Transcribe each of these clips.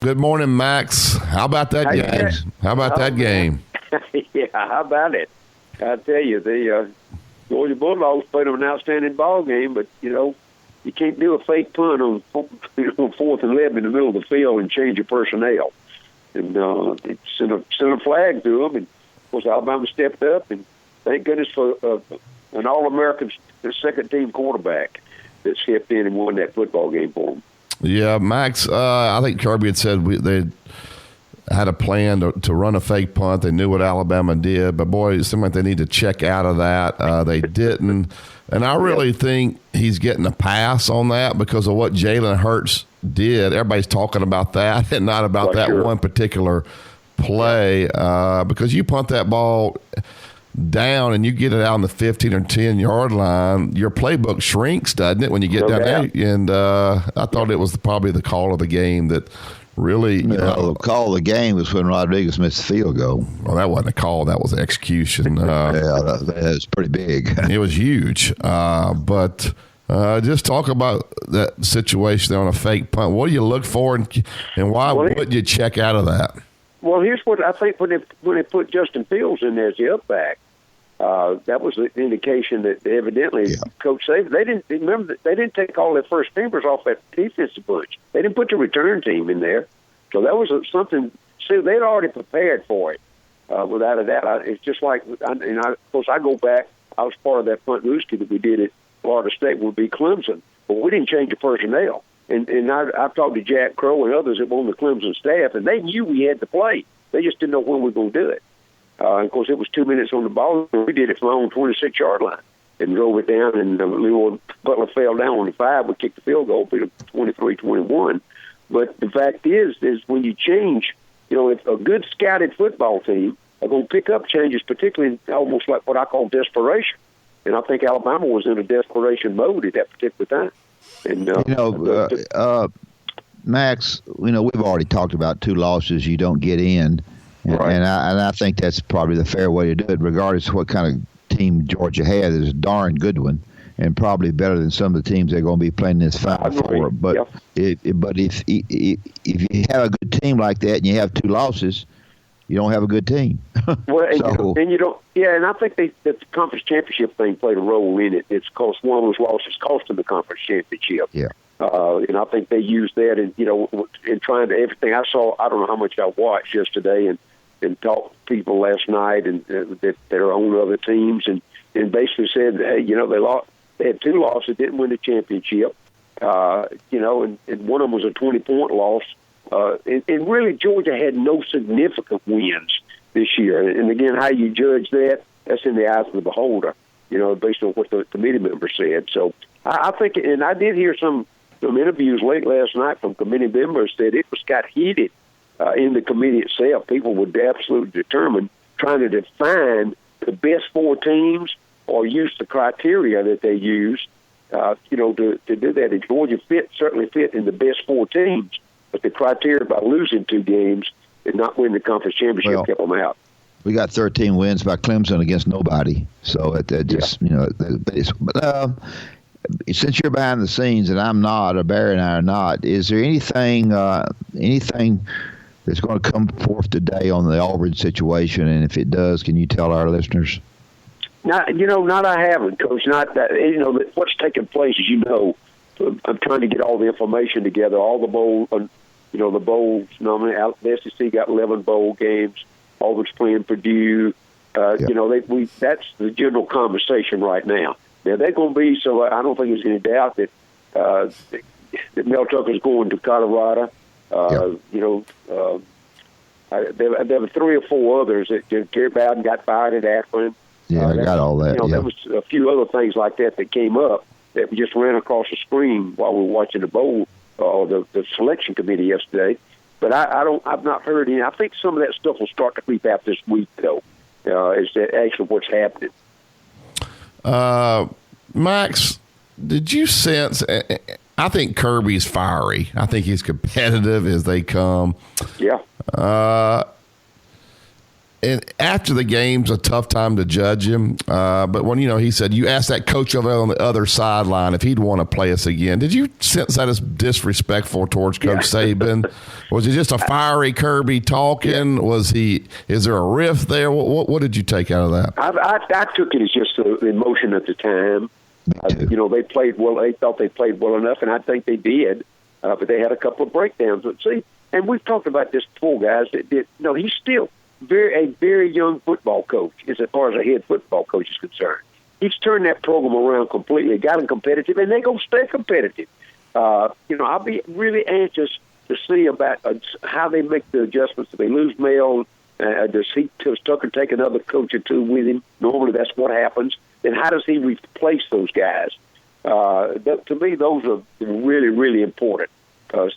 Good morning, Max. How about that game? How about that game? Yeah, how about it? I tell you, the Georgia Bulldogs played an outstanding ball game, but you can't do a fake punt on 4th and 11 in the middle of the field and change your personnel. And it sent a flag to them, and of course Alabama stepped up, and thank goodness for an All-American second-team quarterback that stepped in and won that football game for them. Yeah, Max, I think Kirby had said they had a plan to run a fake punt. They knew what Alabama did, but, boy, it seemed like they need to check out of that. They didn't. And I really think he's getting a pass on that because of what Jalen Hurts did. Everybody's talking about that and not about one particular play because you punt that ball down and you get it out on the 15 or 10-yard line, your playbook shrinks, doesn't it, when you get down there? And I thought it was probably the call of the game that really, the call of the game was when Rodriguez missed the field goal. Well, that wasn't a call. That was execution. That was pretty big. It was huge. But just talk about that situation there on a fake punt. What do you look for, and why would you check out of that? Well, here's what I think when they put Justin Fields in there as the up back, that was the indication that evidently Coach Saban, they didn't take all their first teamers off that defensive bunch. They didn't put the return team in there, so that was something. See, they'd already prepared for it, without a doubt. It's just like, of course, I go back. I was part of that punt Looski that we did at Florida State would be Clemson, but we didn't change the personnel. And I've talked to Jack Crow and others that were on the Clemson staff, and they knew we had to play. They just didn't know when we were going to do it. And of course, it was 2 minutes on the ball. We did it from our own 26-yard line and drove it down, and Leroy Butler fell down on the 5. We kicked the field goal, beat them 23-21. But the fact is when you change, if a good scouted football team are going to pick up changes, particularly almost like what I call desperation. And I think Alabama was in a desperation mode at that particular time. And, Max, we've already talked about 2 losses you don't get in, and I think that's probably the fair way to do it, regardless of what kind of team Georgia has. It's a darn good one, and probably better than some of the teams they're going to be playing this Final Four. But if you have a good team like that and you have 2 losses, you don't have a good team. Well, and you don't. Yeah, and I think that the conference championship thing played a role in it. It's cost one of those losses cost them the conference championship. Yeah. And I think they used that, in trying to everything. I saw. I don't know how much I watched yesterday, and talked to people last night, and that they're on other teams, and basically said, hey, they lost. They had 2 losses, didn't win the championship. And one of them was a 20-point loss. And really, Georgia had no significant wins this year. And again, how you judge that's in the eyes of the beholder, based on what the committee member said. So I think, and I did hear some interviews late last night from committee members that it got heated in the committee itself. People were absolutely determined trying to define the best 4 teams or use the criteria that they use, to do that. And Georgia certainly fit in the best 4 teams. But the criteria by losing 2 games and not winning the conference championship kept them out. We got 13 wins by Clemson against nobody. So since you're behind the scenes and I'm not, or Barry and I are not, is there anything that's going to come forth today on the Auburn situation? And if it does, can you tell our listeners? Not I haven't, Coach. Not that, what's taking place, as I'm trying to get all the information together, all the bowls. The bowls. The SEC got 11 bowl games. Auburn's playing Purdue. That's the general conversation right now. Now they're going to be. So I don't think there's any doubt that Mel Tucker's going to Colorado. There were 3 or 4 others that Gary Bowden got fired at Akron. Yeah, I got all that. There was a few other things like that came up that we just ran across the screen while we were watching the bowl or the selection committee yesterday. But I've not heard any. I think some of that stuff will start to creep out this week, though. Is that actually what's happening? Max, did you sense? I think Kirby's fiery. I think he's competitive as they come. Yeah. and after the game's a tough time to judge him. But when, he said, you asked that coach over on the other sideline if he'd want to play us again. Did you sense that as disrespectful towards Coach Saban? Was it just a fiery Kirby talking? Is there a rift there? What did you take out of that? I took it as just the emotion at the time. They played well. They thought they played well enough, and I think they did. But they had a couple of breakdowns. But see, and we've talked about this before, guys. He's still a very young football coach as far as a head football coach is concerned. He's turned that program around completely, got them competitive, and they're going to stay competitive. I'll be really anxious to see about how they make the adjustments. If they lose Mel, does Tucker take another coach or two with him? Normally that's what happens. Then how does he replace those guys? To me, those are really, really important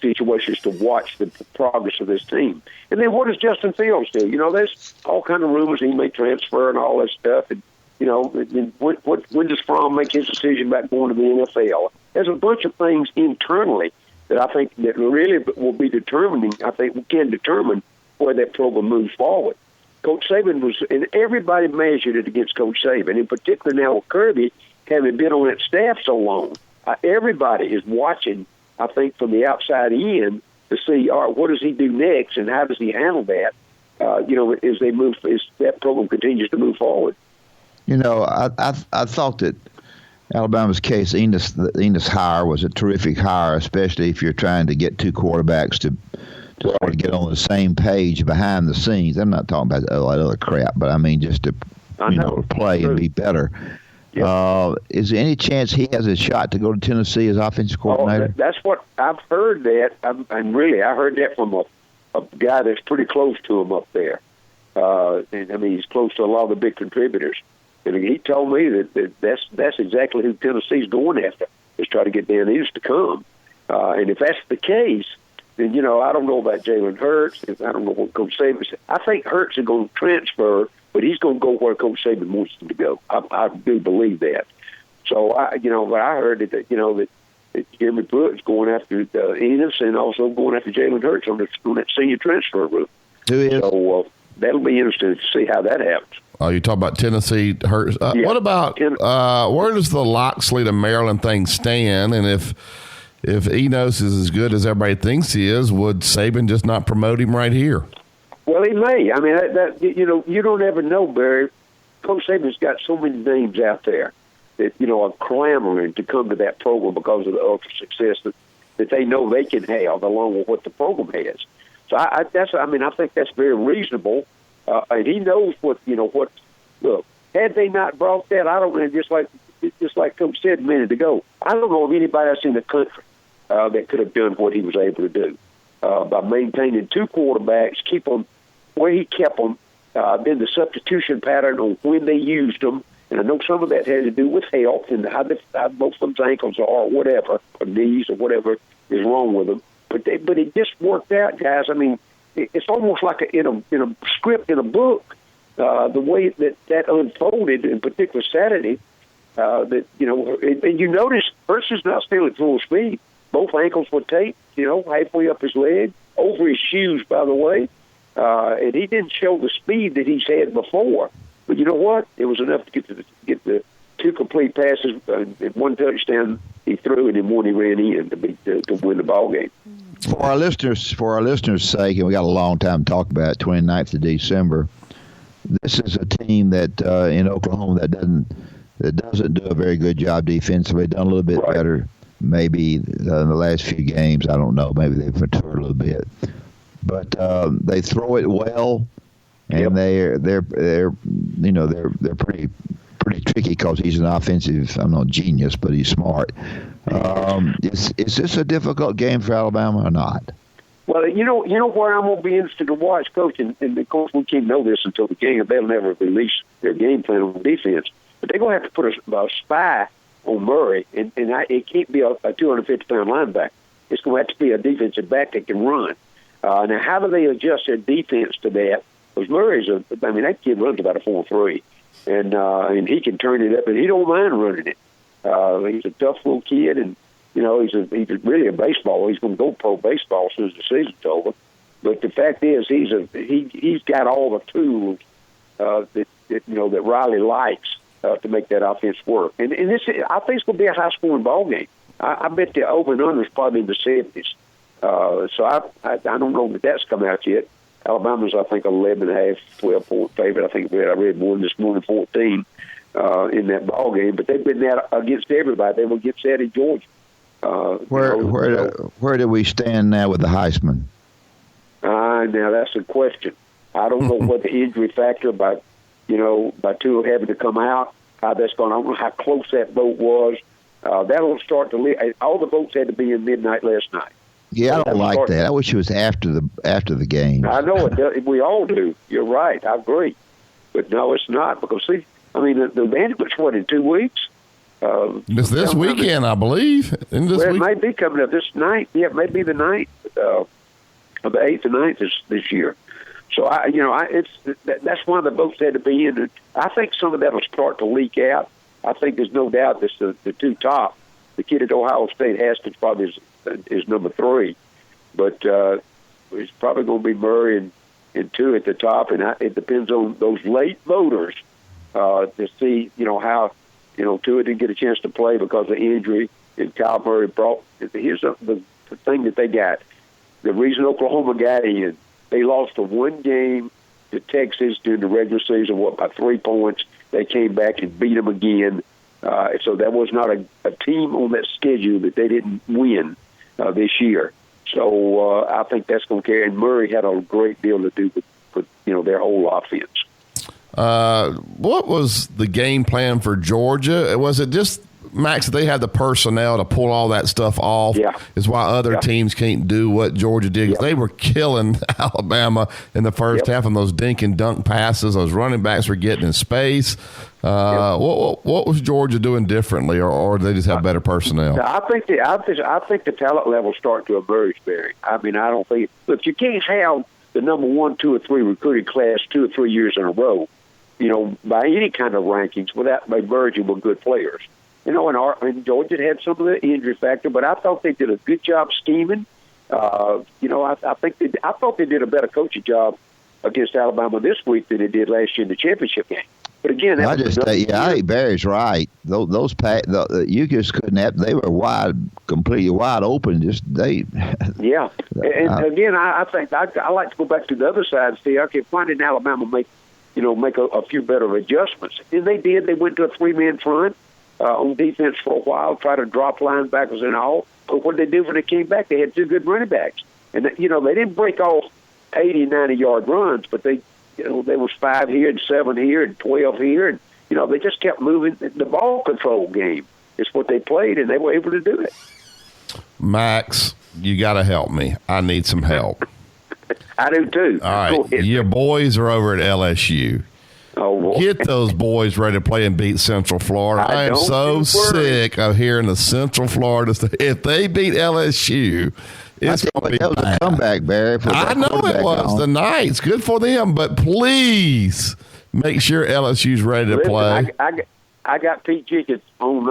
situations to watch the progress of this team. And then what does Justin Fields do? There's all kind of rumors he may transfer and all that stuff. And, when does Fromm make his decision about going to the NFL? There's a bunch of things internally that I think that really will be determining. I think we can determine where that program moves forward. Coach Saban and everybody measured it against Coach Saban. In particular now with Kirby, having been on that staff so long, everybody is watching, I think, from the outside in to see, all right, what does he do next and how does he handle that, as that program continues to move forward. I thought that Alabama's case, Enos hire was a terrific hire, especially if you're trying to get two quarterbacks to sort of get on the same page behind the scenes. I'm not talking about all that other crap, but I mean just to play and be better. Yep. Is there any chance he has a shot to go to Tennessee as offensive coordinator? That's what I've heard. I heard that from a guy that's pretty close to him up there. He's close to a lot of the big contributors. And he told me that's exactly who Tennessee's going after, is try to get Dan Enos to come. And if that's the case, then, I don't know about Jalen Hurts. I don't know what Coach Saban said. I think Hurts is going to transfer, but he's going to go where Coach Saban wants him to go. I do believe that. So, but I heard that Jeremy Pruitt's going after Enos and also going after Jalen Hurts on that senior transfer route. Who is? So that'll be interesting to see how that happens. Oh, you talk about Tennessee Hurts. What about where does the Loxley to Maryland thing stand? And if Enos is as good as everybody thinks he is, would Saban just not promote him right here? Well, he may. I mean, you don't ever know, Barry. Coach Saban's got so many names out there that are clamoring to come to that program because of the ultra success that they know they can have, along with what the program has. So I think that's very reasonable. And he knows what. Look, had they not brought that, I don't know. Just like Coach said a minute ago, I don't know of anybody else in the country that could have done what he was able to do by maintaining two quarterbacks, keep them where he kept them. Then the substitution pattern on when they used them, and I know some of that had to do with health and how both of them's ankles are, or whatever, or knees, or whatever is wrong with them. But it just worked out, guys. I mean, it's almost like in a script in a book. The way that unfolded, in particular Saturday, and you notice Hurts is not still at full speed. Both ankles were taped, halfway up his leg, over his shoes, by the way, and he didn't show the speed that he's had before. But you know what? It was enough to get the two complete passes, and one touchdown he threw, and then one he ran in to win the ball game. For our listeners' sake, and we got a long time to talk about it, 29th of December. This is a team that in Oklahoma that doesn't do a very good job defensively. Done a little bit better, maybe in the last few games. I don't know. Maybe they've matured a little bit, but they throw it well, and they're pretty tricky because he's an offensive. I'm not genius, but he's smart. Is this a difficult game for Alabama or not? Well, you know where I'm going to be interested to watch, Coach, and of course we can't know this until the game. They'll never release their game plan on defense. But they're going to have to put a spy on Murray, and it can't be a 250-pound linebacker. It's going to have to be a defensive back that can run. Now, how do they adjust their defense to that? Because Murray's that kid runs about a 4.3, and he can turn it up, and he don't mind running it. He's a tough little kid, and he's really a baseballer. He's going to go pro baseball as soon as the season's over. But the fact is, he's got all the tools that Riley likes to make that offense work. And this, I think it's going to be a high-scoring ball game. I bet the over and under is probably in the 70s. So I don't know that that's come out yet. Alabama's, I think, 11.5, 12-point favorite. I think I read one this morning, 14 in that ball game. But they've been that against everybody. They will get set in Georgia. Where do we stand now with the Heisman? Now that's a question. I don't know what the injury factor by Tua having to come out, how that's going. I don't know how close that vote was. That'll start to all the votes had to be in midnight last night. Yeah, I don't like that. I wish it was after the game. I know it. We all do. You're right. I agree. But no, it's not, because see, I mean, the Vanderbilt's in 2 weeks. It's this weekend, I believe. It may be coming up this night. Yeah, it may be the 9th, the 8th and 9th this year. So that's why the votes had to be in. I think some of that will start to leak out. I think there's no doubt that the two top, the kid at Ohio State, Haskins probably is number 3, but it's probably going to be Murray and 2 at the top, and it depends on those late voters to see how Tua didn't get a chance to play because of injury, and Kyle Murray brought. Here's the thing that they got. The reason Oklahoma got in, they lost to one game to Texas during the regular season, by 3 points. They came back and beat them again. So that was not a team on that schedule that they didn't win this year. So I think that's going to carry. And Murray had a great deal to do with their whole offense. What was the game plan for Georgia? Was it just, Max, they had the personnel to pull all that stuff off? Yeah. Is why other teams can't do what Georgia did. Yep. They were killing Alabama in the first half, and those dink and dunk passes, those running backs were getting in space. What was Georgia doing differently, or did they just have better personnel? I think the talent level start to emerge, Barry. I mean, I don't think. Look, you can't have the number 1, 2, or 3 recruiting class 2 or 3 years in a row, by any kind of rankings without emerging with good players. And Georgia had some of the injury factor, but I thought they did a good job scheming. I thought they did a better coaching job against Alabama this week than they did last year in the championship game. But again, I think Barry's right. Those you just couldn't have. They were completely wide open. Yeah. And again, I think I like to go back to the other side and see. Okay, why didn't Alabama make a few better adjustments? And they did. They went to a 3-man front on defense for a while, try to drop linebackers and all. But what they did when they came back, they had 2 good running backs. And, they didn't break off 80, 90-yard runs, but they was 5 here and 7 here and 12 here. And, they just kept moving. The ball control game is what they played, and they were able to do it. Max, you got to help me. I need some help. I do, too. All right. Your boys are over at LSU. Oh, boy. Get those boys ready to play and beat Central Florida. I am so sick of hearing the Central Florida stuff. If they beat LSU, it's going to be that was a comeback, Barry. I know it was. The Knights. Good for them. But please make sure LSU's ready to play. I got Pete Jenkins on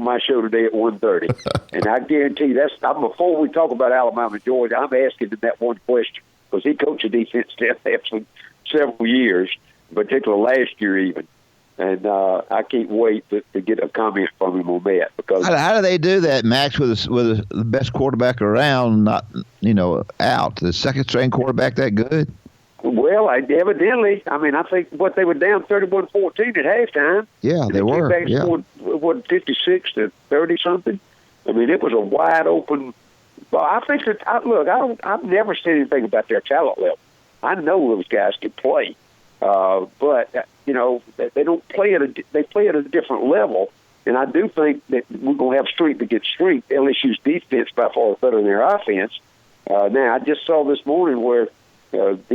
my show today at 1:30, and I guarantee before we talk about Alabama and Georgia, I'm asking him that one question because he coached the defense staff for several years, particularly last year even. And I can't wait to get a comment from him on that. Because how do they do that, Max, with the best quarterback around, not out? The second-string quarterback that good? Well, evidently. I mean, I think they were down 31-14 at halftime. Yeah, they were. Came back and scored 56 to 30 something. I mean, it was a wide open. Well, I think that I've never said anything about their talent level. I know those guys can play, but they don't play they play at a different level. And I do think that we're going to have strength against strength. LSU's defense by far is better than their offense. Now, I just saw this morning where. And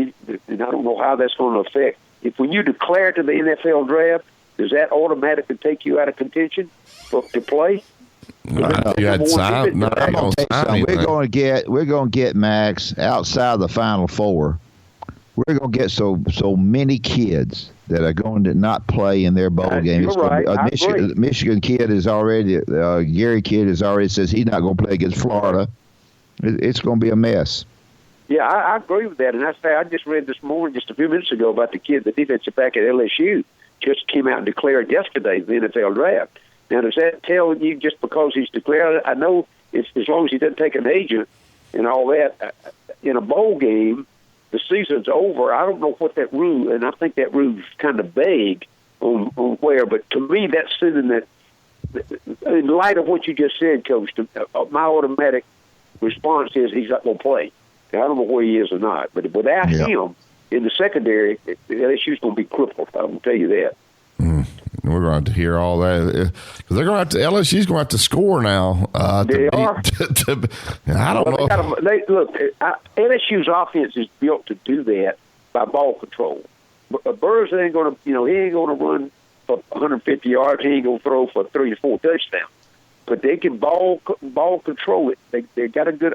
I don't know how that's going to affect. When you declare to the NFL draft, does that automatically take you out of contention to play? We're going to get Max outside the Final Four. We're going to get so many kids that are going to not play in their bowl game. You're right. Michigan kid is already Gary kid has already says he's not going to play against Florida. It's going to be a mess. Yeah, I agree with that. And I just read this morning, just a few minutes ago, about the kid, the defensive back at LSU, just came out and declared yesterday the NFL draft. Now, does that tell you just because he's declared? I know it's as long as he doesn't take an agent and all that in a bowl game, the season's over. I don't know what that rule, and I think that rule's kind of vague on where. But to me, that's sending that. In light of what you just said, Coach, my automatic response is he's not going to play. I don't know where he is or not, but without him in the secondary, LSU's going to be crippled. I will tell you that. We're going to hear all that because they're going to have to. LSU's going to have to score now. They are. I don't know. Look, LSU's offense is built to do that by ball control. Burrs ain't going to, he ain't going to run for 150 yards. He ain't going to throw for 3 to 4 touchdowns. But they can ball control it. They got a good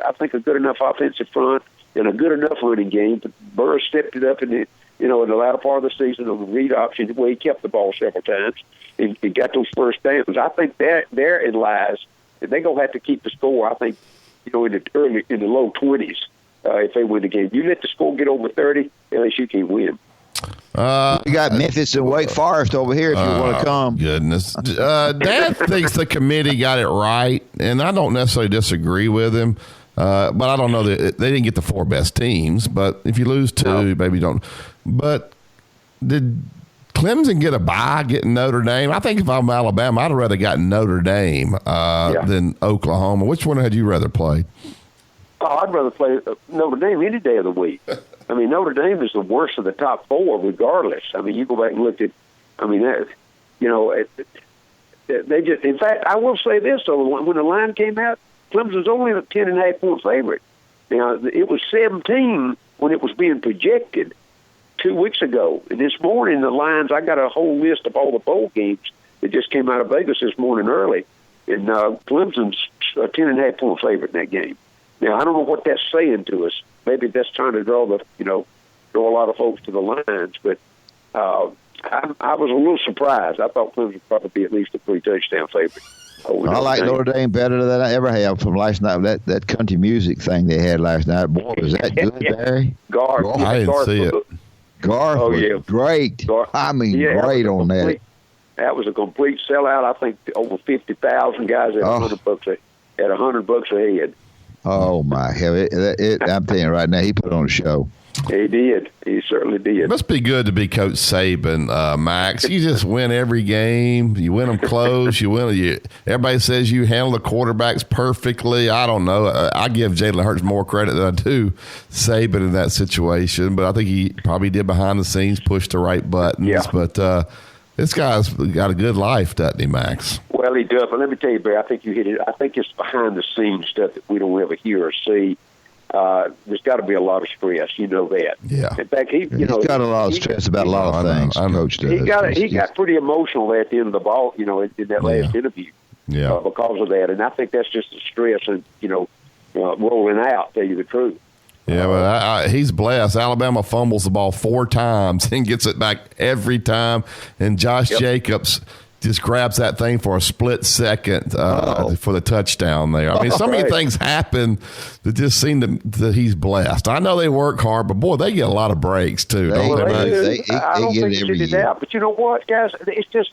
enough offensive front and a good enough running game. But Burrs stepped it up in the latter part of the season on the read option, where he kept the ball several times and got those first downs. I think that therein lies, and they're gonna have to keep the score. I think, in the low 20s if they win the game. You let the score get over 30, LSU can win. We got Memphis and Wake Forest over here if you want to come. Goodness. Dad thinks the committee got it right, and I don't necessarily disagree with him. But I don't know that they didn't get the 4 best teams. But if you lose 2, maybe don't. But did Clemson get a bye getting Notre Dame? I think if I'm Alabama, I'd have rather gotten Notre Dame than Oklahoma. Which one had you rather play? Oh, I'd rather play Notre Dame any day of the week. I mean, Notre Dame is the worst of the top 4, regardless. I mean, you go back and look at, they just. In fact, I will say this though: when the line came out, Clemson's only a 10.5-point favorite. Now, it was 17 when it was being projected 2 weeks ago, and this morning the lines. I got a whole list of all the bowl games that just came out of Vegas this morning early, and Clemson's a 10.5-point favorite in that game. Now, I don't know what that's saying to us. Maybe that's trying to draw a lot of folks to the lines. But I was a little surprised. I thought Clemson would probably be at least a 3-touchdown favorite. I like Notre Dame better than I ever have from last night. That country music thing they had last night. Boy, was that good, Barry? Garth. I didn't see it. Garth was great. I mean, great on that. That was a complete sellout. I think over 50,000 guys at $100 at $100 a head. Oh, my hell. I'm telling you right now, he put on a show. He did. He certainly did. It must be good to be Coach Saban, Max. You just win every game. You win them close. Everybody says you handle the quarterbacks perfectly. I don't know. I give Jalen Hurts more credit than I do Saban in that situation. But I think he probably did behind the scenes, push the right buttons. Yeah. But this guy's got a good life, doesn't he, Max? Well, he does. But let me tell you, Barry, I think you hit it. I think it's behind-the-scenes stuff that we don't ever hear or see. There's got to be a lot of stress. You know that. Yeah. In fact, he's got a lot of stress about a lot of things. Coach does. He got pretty emotional at the end of the ball. In that last interview. Yeah. Because of that, and I think that's just the stress and rolling out. Tell you the truth. Yeah, but he's blessed. Alabama fumbles the ball 4 times and gets it back every time, and Josh Jacobs just grabs that thing for a split second for the touchdown there. I mean, so many things happen that just seem that he's blessed. I know they work hard, but, boy, they get a lot of breaks, too. I don't think you did that. But you know what, guys? It's just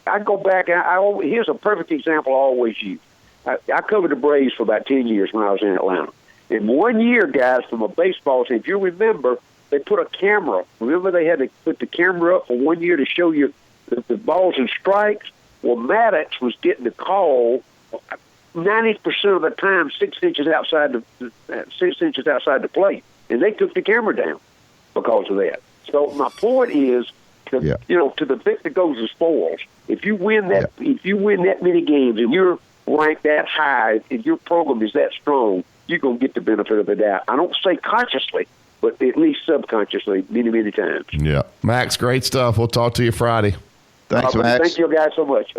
I go back, and here's a perfect example I always use. I covered the Braves for about 10 years when I was in Atlanta. In 1 year, guys, from a baseball team, if you remember, they put a camera. Remember they had to put the camera up for 1 year to show you the balls and strikes? Well, Maddox was getting the call 90% of the time 6 inches outside the plate, and they took the camera down because of that. So my point is, to the victor goes the spoils. If you win that many games and you're ranked that high and your program is that strong, you're going to get the benefit of the doubt. I don't say consciously, but at least subconsciously many, many times. Yeah. Max, great stuff. We'll talk to you Friday. Thanks, Max. Thank you guys so much.